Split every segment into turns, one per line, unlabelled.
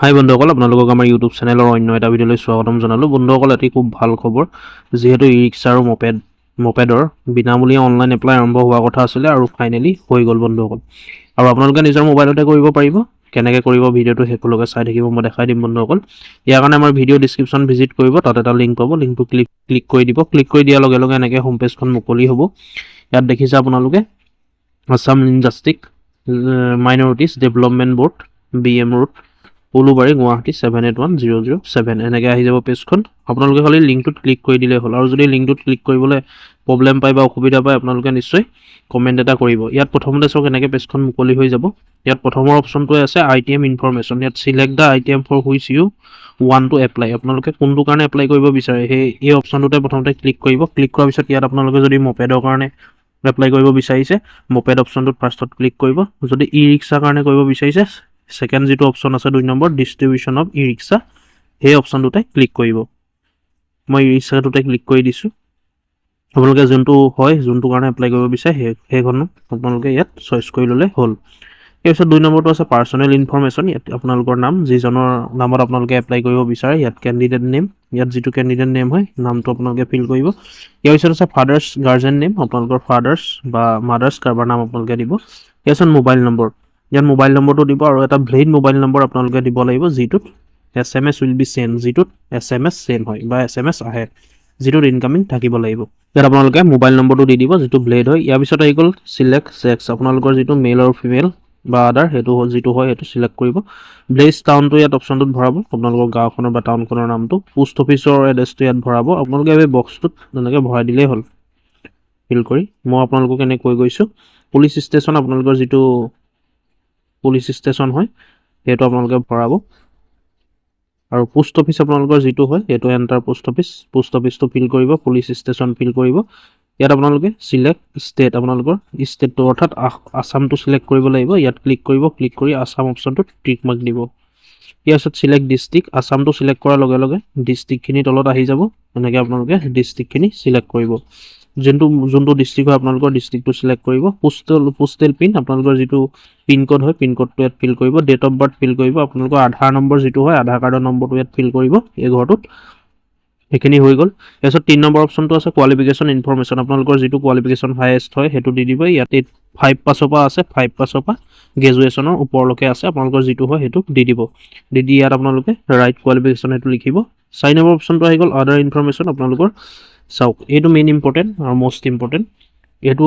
হাই বন্ধুসকল, আপোনালোকক আমাৰ ইউটিউব চেনেলৰ অন্য এটা ভিডিঅ'লৈ স্বাগতম জনালোঁ। বন্ধুসকল, এটি খুব ভাল খবৰ, যিহেতু ই ৰিক্সা আৰু মপেডৰ বিনামূলীয়া অনলাইন এপ্লাই আৰম্ভ হোৱা কথা আছিলে আৰু ফাইনেলি হৈ গ'ল বন্ধুসকল। আৰু আপোনালোকে নিজৰ মোবাইলতে কৰিব পাৰিব। কেনেকৈ কৰিব ভিডিঅ'টো শেষলৈকে চাই থাকিব, মই দেখাই দিম বন্ধুসকল। ইয়াৰ কাৰণে আমাৰ ভিডিঅ' ডিছক্ৰিপশ্যন ভিজিট কৰিব, তাত এটা লিংক পাব, লিংকটো ক্লিক কৰি দিব। ক্লিক কৰি দিয়াৰ লগে লগে এনেকৈ হোম পেজখন মুকলি হ'ব। ইয়াত দেখিছে আপোনালোকে Assam linguistic minorities development board BM road, Ulubari, Guwahati 781007 এনেকৈ আহি যাব পেজখন। আপোনালোকে খালি লিংকটোত ক্লিক কৰি দিলেই হ'ল। আৰু যদি লিংকটোত ক্লিক কৰিবলৈ প্ৰব্লেম পায় বা অসুবিধা পায়, আপোনালোকে নিশ্চয় কমেণ্ট এটা কৰিব। ইয়াত প্ৰথমতে চাওক এনেকৈ পেজখন মুকলি হৈ যাব। ইয়াত প্ৰথমৰ অপশ্যনটোৱে আছে ITM ইনফৰমেশ্যন। ইয়াত select the ITM for which you ওৱান টু এপ্লাই। আপোনালোকে কোনটো কাৰণে এপ্লাই কৰিব বিচাৰে এই অপশ্যনটোতে প্ৰথমতে ক্লিক কৰিব। ক্লিক কৰাৰ পিছত ইয়াত আপোনালোকে যদি মপেডৰ কাৰণে এপ্লাই কৰিব বিচাৰিছে, মপেড অপশ্যনটোত ফাৰ্ষ্টত ক্লিক কৰিব। যদি ই ৰিক্সাৰ কাৰণে কৰিব বিচাৰিছে, ছেকেণ্ড যিটো অপশ্যন আছে 2 number distribution of E rickshaw, সেই অপশ্যনটোতে ক্লিক কৰিব। মই ই ৰিক্সাটোতে ক্লিক কৰি দিছোঁ। আপোনালোকে যোনটো কাৰণে এপ্লাই কৰিব বিচাৰে সেইখন আপোনালোকে ইয়াত চইচ কৰি ল'লে হ'ল। তাৰপিছত 2 নম্বৰটো আছে পাৰ্চনেল ইনফৰমেশ্যন। ইয়াত আপোনালোকৰ নাম, যিজনৰ নামত আপোনালোকে এপ্লাই কৰিব বিচাৰে, ইয়াত কেণ্ডিডেট নেম, ইয়াত যিটো কেণ্ডিডেট নেম হয় নামটো আপোনালোকে ফিল কৰিব। ইয়াৰ পিছত আছে ফাদাৰ্ছ গাৰ্জেন নেম, আপোনালোকৰ ফাদাৰ্ছ বা মাদাৰ্ছ কাৰোবাৰ নাম আপোনালোকে দিব। ইয়াৰ পিছত মোবাইল নম্বৰ, ইয়াত মোবাইল নম্বৰটো দিব আৰু এটা ভেলিড মোবাইল নম্বৰ আপোনালোকে দিব লাগিব, যিটোত SMS উইল বি চেণ্ড, যিটোত SMS চেণ্ড হয় বা SMS আহে, যিটোত ইনকামিং থাকিব লাগিব। ইয়াত আপোনালোকে মোবাইল নম্বৰটো দি দিব, যিটো ভেলিড হয়। ইয়াৰ পিছত আহি গ'ল চিলেক্ট ছেক্স, আপোনালোকৰ যিটো মেল আৰু ফিমেল বা আদাৰ সেইটো যিটো হয় সেইটো চিলেক্ট কৰিব। ভিলেজ টাউনটো ইয়াত অপশ্যনটোত ভৰাব, আপোনালোকৰ গাঁওখনৰ বা টাউনখনৰ নামটো। পোষ্ট অফিচৰ এড্ৰেছটো ইয়াত ভৰাব। আপোনালোকে এই বক্সটোত তেনেকৈ ভৰাই দিলেই হ'ল ফিল কৰি। মই আপোনালোকক এনেকৈ কৈ গৈছোঁ। পুলিচ ষ্টেচন, আপোনালোকৰ যিটো পুলিচ ষ্টেচন হয় সেইটো আপোনালোকে ভৰাব। আৰু পোষ্ট অফিচ আপোনালোকৰ যিটো হয় সেইটো এণ্টাৰ পোষ্ট অফিচটো ফিল কৰিব, পুলিচ ষ্টেচন ফিল কৰিব। ইয়াত আপোনালোকে চিলেক্ট ষ্টেট, আপোনালোকৰ ষ্টেটটো অৰ্থাৎ আছামটো চিলেক্ট কৰিব লাগিব। ইয়াত ক্লিক কৰিব, ক্লিক কৰি আছাম অপশ্যনটোত টিক মাৰ্ক দিব। ইয়াৰ পিছত চিলেক্ট ডিষ্ট্ৰিক্ট, আছামটো চিলেক্ট কৰাৰ লগে লগে ডিষ্ট্ৰিক্টখিনি তলত আহি যাব। এনেকৈ আপোনালোকে ডিষ্ট্ৰিক্টখিনি চিলেক্ট কৰিব। যোনটো ডিষ্ট্ৰিক্ট হয় আপোনালোকৰ ডিষ্ট্ৰিক্টটো চিলেক্ট কৰিব। পোষ্টেল পিন, আপোনালোকৰ যিটো পিনক'ড হয় পিনক'ডটো ইয়াত ফিল কৰিব। ডেট অফ বাৰ্থ ফিল কৰিব। আপোনালোকৰ আধাৰ নম্বৰ যিটো হয় আধাৰ কাৰ্ডৰ নম্বৰটো ইয়াত ফিল কৰিব এই ঘৰটোত। সেইখিনি হৈ গ'ল। তাৰপিছত 3 নম্বৰ অপশ্যনটো আছে কোৱালিফিকেশ্যন ইনফৰমেশ্যন, আপোনালোকৰ যিটো কোৱালিফিকেশ্যন হায়েষ্ট হয় সেইটো দি দিব। ইয়াতে 5 পাছৰ পৰা আছে, 5 পাছৰ পৰা গ্ৰেজুৱেশ্যনৰ ওপৰলৈকে আছে, আপোনালোকৰ যিটো হয় সেইটো দি দিব। দি ইয়াত আপোনালোকে ৰাইট কোৱালিফিকেশ্যন সেইটো লিখিব। 4 নম্বৰ অপশ্যনটো আহি গ'ল আদাৰ ইনফৰমেশ্যন। আপোনালোকৰ চাওক, এইটো মেইন ইম্পৰ্টেণ্ট আৰু মষ্ট ইম্পৰ্টেণ্ট। এইটো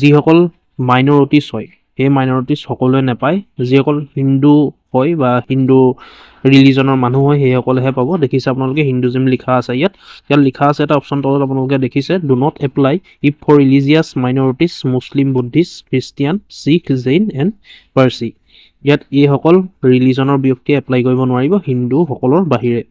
যিসকল মাইনৰিটিছ হয় সেই মাইনৰিটিছ সকলোৱে নাপায়। যিসকল হিন্দু হয় বা হিন্দু ৰিলিজনৰ মানুহ হয় সেইসকলেহে পাব। দেখিছে আপোনালোকে হিন্দুজিম লিখা আছে ইয়াত লিখা আছে এটা অপশ্যন তলত আপোনালোকে দেখিছে, do not apply if for religious minorities Muslim, Buddhist, Christian, Sikh, Jain and Parsi. ইয়াত এইসকল ৰিলিজনৰ ব্যক্তিয়ে এপ্লাই কৰিব নোৱাৰিব হিন্দুসকলৰ বাহিৰে।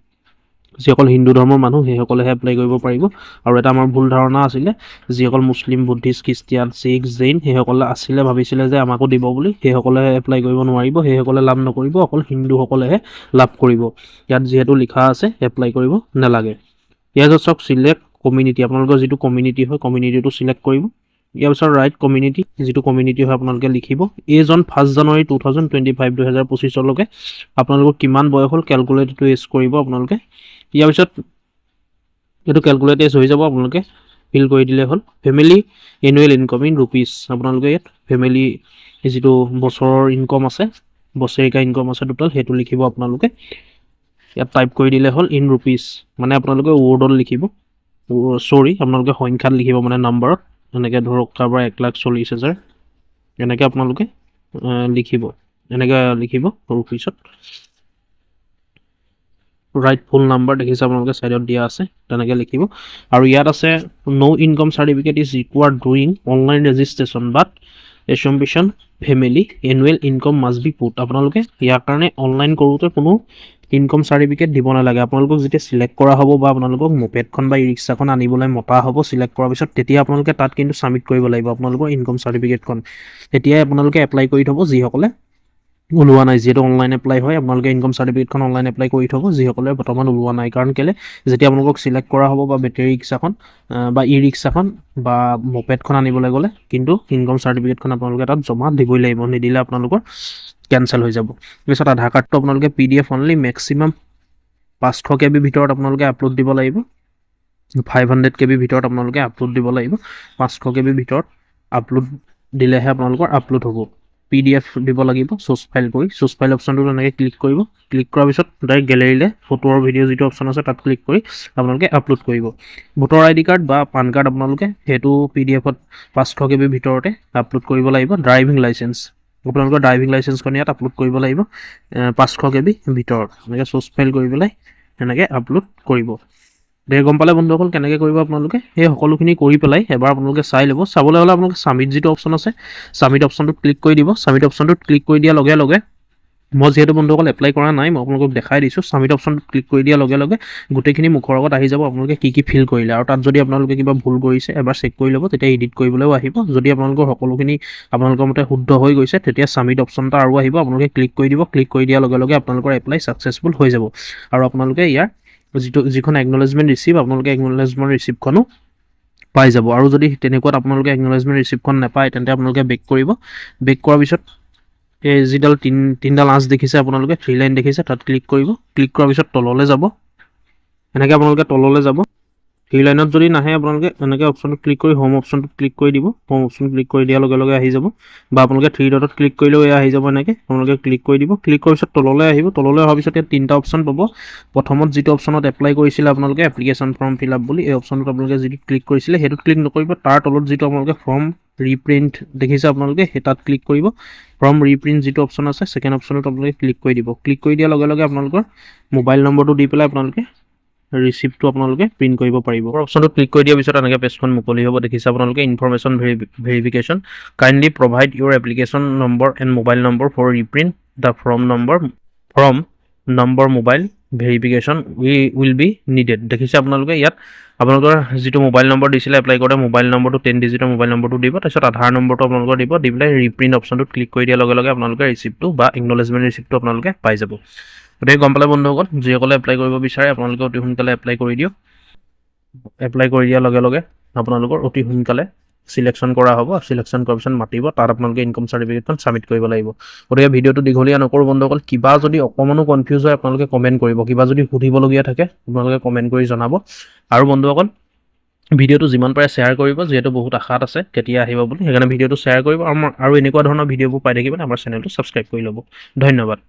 যিসকল হিন্দু ধৰ্মৰ মানুহ সেইসকলেহে এপ্লাই কৰিব পাৰিব। আৰু এটা আমাৰ ভুল ধাৰণা আছিলে, যিসকল মুছলিম, বুদ্ধিষ্ট, খ্ৰীষ্টিয়ান, শিখ, জৈন সেইসকলে ভাবিছিলে যে আমাকো দিব বুলি, সেইসকলে এপ্লাই কৰিব নোৱাৰিব, সেইসকলে লাভ নকৰিব, অকল হিন্দুসকলেহে লাভ কৰিব। ইয়াত যিহেতু লিখা আছে এপ্লাই কৰিব নালাগে। ইয়াৰ পিছত চাওক চিলেক্ট কমিউনিটি, আপোনালোকৰ যিটো কমিউনিটি হয় কমিউনিটিটো চিলেক্ট কৰিব। ইয়াৰ পিছত ৰাইট কমিউনিটি, যিটো কমিউনিটি হয় আপোনালোকে লিখিব। এজ অন 1 জানুৱাৰী 2025 2025লৈকে আপোনালোকৰ কিমান বয়স হ'ল কেলকুলেট এইটো এজ কৰিব আপোনালোকে। ইয়াৰ পিছত এইটো কেলকুলেট এজ হৈ যাব, আপোনালোকে ফিল কৰি দিলে হ'ল। Family annual income in rupees, আপোনালোকে ইয়াত ফেমিলি যিটো বছৰৰ ইনকম আছে, বছৰেকীয়া ইনকম আছে টোটেল, সেইটো লিখিব আপোনালোকে। ইয়াত টাইপ কৰি দিলে হ'ল ইন ৰুপিজ, মানে আপোনালোকে ৱৰ্ডত লিখিব, আপোনালোকে সংখ্যাত লিখিব, মানে নাম্বাৰত। এনেকৈ ধৰক কাৰোবাৰ 1,40,000 এনেকৈ আপোনালোকে লিখিব, ৰুপিছত। ৰাইট ফুল নাম্বাৰ দেখিছে আপোনালোকে ছাইডত দিয়া আছে, তেনেকৈ লিখিব। আৰু ইয়াত আছে no income certificate is required during online registration but assumption family annual income must be put. আপোনালোকে ইয়াৰ কাৰণে অনলাইন কৰোঁতে কোনো ইনকম চাৰ্টিফিকেট দিব নালাগে। আপোনালোকক যেতিয়া চিলেক্ট কৰা হ'ব বা আপোনালোকক মপেডখন বা ই ৰিক্সাখন আনিবলৈ মতা হ'ব চিলেক্ট কৰাৰ পিছত, তেতিয়া আপোনালোকে তাত কিন্তু ছাবমিট কৰিব লাগিব আপোনালোকৰ ইনকম চাৰ্টিফিকেটখন। তেতিয়াই আপোনালোকে এপ্লাই কৰি থ'ব যিসকলে ওলোৱা নাই। যিহেতু অনলাইন এপ্লাই হয়, আপোনালোকে ইনকম চাৰ্টিফিকেটখন অনলাইন এপ্লাই কৰি থ'ব যিসকলে বৰ্তমান ওলোৱা নাই। কাৰণ কেলৈ, যেতিয়া আপোনালোকক চিলেক্ট কৰা হ'ব বা বেটেৰী ৰিক্সাখন বা ই ৰিক্সাখন বা মপেডখন আনিবলৈ গ'লে কিন্তু ইনকম চাৰ্টিফিকেটখন আপোনালোকে তাত জমা দিবই লাগিব। নিদিলে আপোনালোকৰ কেনচেল হৈ যাব। তাৰপিছত আধাৰ কাৰ্ডটো আপোনালোকে PDF অনলি মেক্সিমাম 500 KB ভিতৰত আপোনালোকে আপলোড দিব লাগিব। 500 KB ভিতৰত আপোনালোকে আপলোড দিব লাগিব। 500 KB ভিতৰত আপলোড দিলেহে আপোনালোকৰ আপলোড হ'ব। PDF দিব লাগিব চ'ৰ্চ ফাইল কৰি। চ'ৰ্চ ফাইল অপশ্যনটোত এনেকৈ ক্লিক কৰিব। ক্লিক কৰাৰ পিছত ডাইৰেক্ট গেলেৰীলৈ ফটো আৰু ভিডিঅ' যিটো অপশ্যন আছে তাত ক্লিক কৰি আপোনালোকে আপলোড কৰিব। ভোটাৰ ID কাৰ্ড বা পান কাৰ্ড আপোনালোকে সেইটো PDFত 500 KB ভিতৰতে আপলোড কৰিব লাগিব। ড্ৰাইভিং লাইচেঞ্চ আপোনালোকৰ ড্ৰাইভিং লাইচেঞ্চখন ইয়াত আপলোড কৰিব লাগিব 500 KB ভিতৰত। এনেকৈ চ'ৰ্চ ফাইল কৰি পেলাই এনেকৈ আপলোড কৰিব। গম পালে বন্ধুসকল কেনেকৈ কৰিব আপোনালোকে। সেই সকলোখিনি কৰি পেলাই এবাৰ আপোনালোকে চাই ল'ব। চাবলৈ হ'লে আপোনালোকে ছাবমিট যিটো অপশ্যন আছে ছাবমিট অপশ্যনটোত ক্লিক কৰি দিব। ছাবমিট অপশ্যনটোত ক্লিক কৰি দিয়াৰ লগে লগে মই যিহেতু বন্ধুসকল এপ্লাই কৰা নাই, মই আপোনালোকক দেখাই দিছোঁ। ছাবমিট অপশ্যনটোত ক্লিক কৰি দিয়াৰ লগে লগে গোটেইখিনি মুখৰ আগত আহি যাব আপোনালোকে কি ফিল কৰিলে, আৰু তাত যদি আপোনালোকে কিবা ভুল কৰিছে এবাৰ চেক কৰি ল'ব, তেতিয়া এডিট কৰিবলৈও আহিব। যদি আপোনালোকৰ সকলোখিনি আপোনালোকৰ মতে শুদ্ধ হৈ গৈছে তেতিয়া ছাবমিট অপশ্যন এটা আৰু আহিব, আপোনালোকে ক্লিক কৰি দিব। ক্লিক কৰি দিয়াৰ লগে লগে আপোনালোকৰ এপ্লাই ছাকচেছফুল হৈ যাব, আৰু আপোনালোকে ইয়াৰ যিখন একনলেজমেণ্ট ৰিচিভ আপোনালোকে একনলেজমেণ্ট ৰিচিপ্টখনো পাই যাব। আৰু যদি তেনেকুৱাত আপোনালোকে একনলেজমেণ্ট ৰিচিপ্টখন নাপায় তেন্তে আপোনালোকে বেক কৰিব। বেক কৰাৰ পিছত এই যিডাল তিনিডাল আঁচ দেখিছে আপোনালোকে 3 লাইন দেখিছে তাত ক্লিক কৰিব। ক্লিক কৰাৰ পিছত তললৈ যাব। এনেকৈ আপোনালোকে তললৈ যাব। 3 লাইনত যদি নাহে আপোনালোকে এনেকৈ অপশ্যনটো ক্লিক কৰি হোম অপশ্যনটোত ক্লিক কৰি দিব। হোম অপশ্যন ক্লিক কৰি দিয়াৰ লগে লগে আহি যাব, বা আপোনালোকে 3 ডটত ক্লিক কৰিলেও এয়া আহি যাব। এনেকৈ আপোনালোকে ক্লিক কৰি দিব। ক্লিক কৰাৰ পিছত তললৈ আহিব। তললৈ অহাৰ পিছত ইয়াত 3টা অপশ্যন পাব। প্ৰথমত যিটো অপশ্যনত এপ্লাই কৰিছিলে আপোনালোকে এপ্লিকেশ্যন ফৰ্ম ফিল আপ বুলি, এই অপশ্যনটোত আপোনালোকে যিটো ক্লিক কৰিছিলে সেইটোত ক্লিক নকৰিব। তাৰ তলত যিটো আপোনালোকে ফৰ্ম ৰিপ্ৰিণ্ট দেখিছে আপোনালোকে সেই তাত ক্লিক কৰিব। ফৰ্ম ৰিপ্ৰিণ্ট যিটো অপশ্যন আছে ছেকেণ্ড অপশ্যনত আপোনালোকে ক্লিক কৰি দিব। ক্লিক কৰি দিয়াৰ লগে লগে আপোনালোকৰ মোবাইল নম্বৰটো দি পেলাই আপোনালোকে ৰিচিপ্টটো আপোনালোকে প্ৰিণ্ট কৰিব পাৰিব। অপশ্যনটো ক্লিক কৰি দিয়াৰ পিছত এনেকৈ পেজখন মুকলি হ'ব। দেখিছে আপোনালোকে information verification kindly provide your application number and mobile number for reprint the form number mobile verification will be needed. দেখিছে আপোনালোকে ইয়াত আপোনালোকৰ যিটো মোবাইল নম্বৰ দিছিলে এপ্লাই কৰোঁতে মোবাইল নম্বৰটো 10 ডিজিটৰ মোবাইল নম্বৰটো দিব, তাৰপিছত আধাৰ নম্বৰটো আপোনালোকৰ দিব। দি পেলাই ৰিপ্ৰিণ্ট অপশ্যনটোত ক্লিক কৰি দিয়াৰ লগে লগে আপোনালোকে ৰিচিপ্টটো বা একনলেজমেণ্ট ৰিচিপ্টটো আপোনালোকে পাই যাব। গতিকে গম পালে বন্ধুসকল, যিসকলে এপ্লাই কৰিব বিচাৰে আপোনালোকে অতি সোনকালে এপ্লাই কৰি দিয়ক। এপ্লাই কৰি দিয়াৰ লগে লগে আপোনালোকৰ অতি সোনকালে চিলেকশ্যন কৰা হ'ব। চিলেকশ্যন কৰাৰ পিছত মাতিব, তাত আপোনালোকে ইনকম চাৰ্টিফিকেটখন ছাবমিট কৰিব লাগিব। গতিকে ভিডিঅ'টো দীঘলীয়া নকৰোঁ বন্ধুসকল। কিবা যদি অকণমানো কনফিউজ হয় আপোনালোকে কমেণ্ট কৰিব। কিবা যদি সুধিবলগীয়া থাকে আপোনালোকে কমেণ্ট কৰি জনাব। আৰু বন্ধুসকল ভিডিঅ'টো যিমান পাৰে শ্বেয়াৰ কৰিব, যিহেতু বহুত আশাত আছে কেতিয়া আহিব বুলি, সেইকাৰণে ভিডিঅ'টো শ্বেয়াৰ কৰিব। আৰু এনেকুৱা ধৰণৰ ভিডিঅ'বোৰ পাই থাকিবলৈ আমাৰ চেনেলটো ছাবস্ক্ৰাইব কৰি ল'ব। ধন্যবাদ।